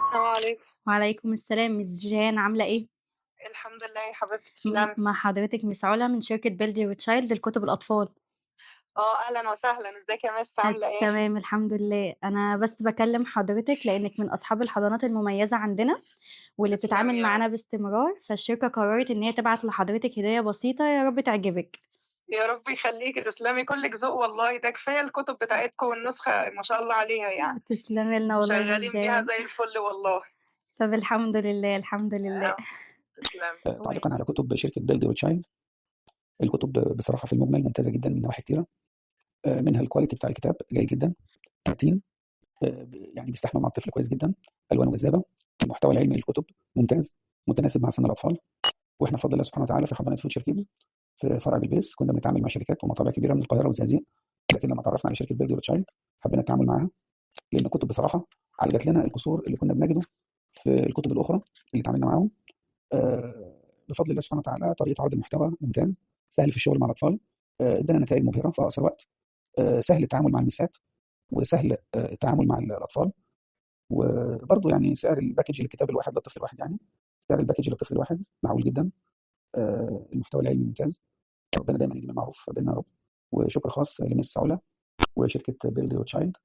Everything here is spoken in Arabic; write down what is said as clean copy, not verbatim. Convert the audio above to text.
السلام عليكم. وعليكم السلام، مس جيهان عاملة إيه؟ الحمد لله يا حبيبتي، تسلمي. مع حضرتك مس علا من شركة build your child لكتب الأطفال. أهلًا وسهلًا، إزيك يا مِس عاملة إيه؟ تمام الحمد لله، أنا بس باكلم حضرتك لإنِّك من أصحاب الحضانات المميزة عندنا، واللي تسلمي بتتعامل يا رب. معانا باستمرار، فالشركة قررت إن هي تبعت لحضرتك هدية بسيطة يا رب تعجبِك. يا رب يخليكِ، تسلمي، كُلِّك ذوق والله، ده كفاية الكُتب بتاعتكم والنسخة ما شاء الله عليها يعني، تسلمي لنا والله يا مس وشغالين بيها جيهان. زي الفل والله. طب الحمد لله، الحمد لله. تسلمي. تعليقًا على كتب شركة build your child، الكتب بصراحة في المجمل ممتازة جدًا من نواحي كتيرة، منها الquality بتاع الكتاب جيد جدًا، متين، يعني بيستحمل مع الطفل كويس جدًا، ألوانه جذابة، المحتوى العلمي للكتب ممتاز، متناسب مع سن الأطفال، وإحنا بفضل الله سبحانه وتعالى في حضانة future kids في فرع بلبيس كنا بنتعامل مع شركات ومطابع كبيرة من القاهرة والزقازيق، لكن لما اتعرفنا على شركة build your child حبينا التعامل معاها، لأن الكتب بصراحة عالجت لنا القصور اللي كنا بنجده في الكتب الأخرى اللي اتعاملنا معاهم. بفضل الله سبحانه وتعالى طريقة عرض المحتوى ممتاز، سهل في الشغل مع الأطفال، ادانا نتائج مبهرة في أقصر وقت، سهل التعامل مع المسات، وسهل التعامل مع الأطفال، وبرضه يعني سعر الباكج للكتاب الواحد للطفل الواحد يعني سعر الباكج للطفل الواحد معقول جدا، المحتوى العلمي ممتاز، ربنا دايما يديم المعروف بيننا يا رب، وشكر خاص لمس علا وشركة بيلد يور تشايلد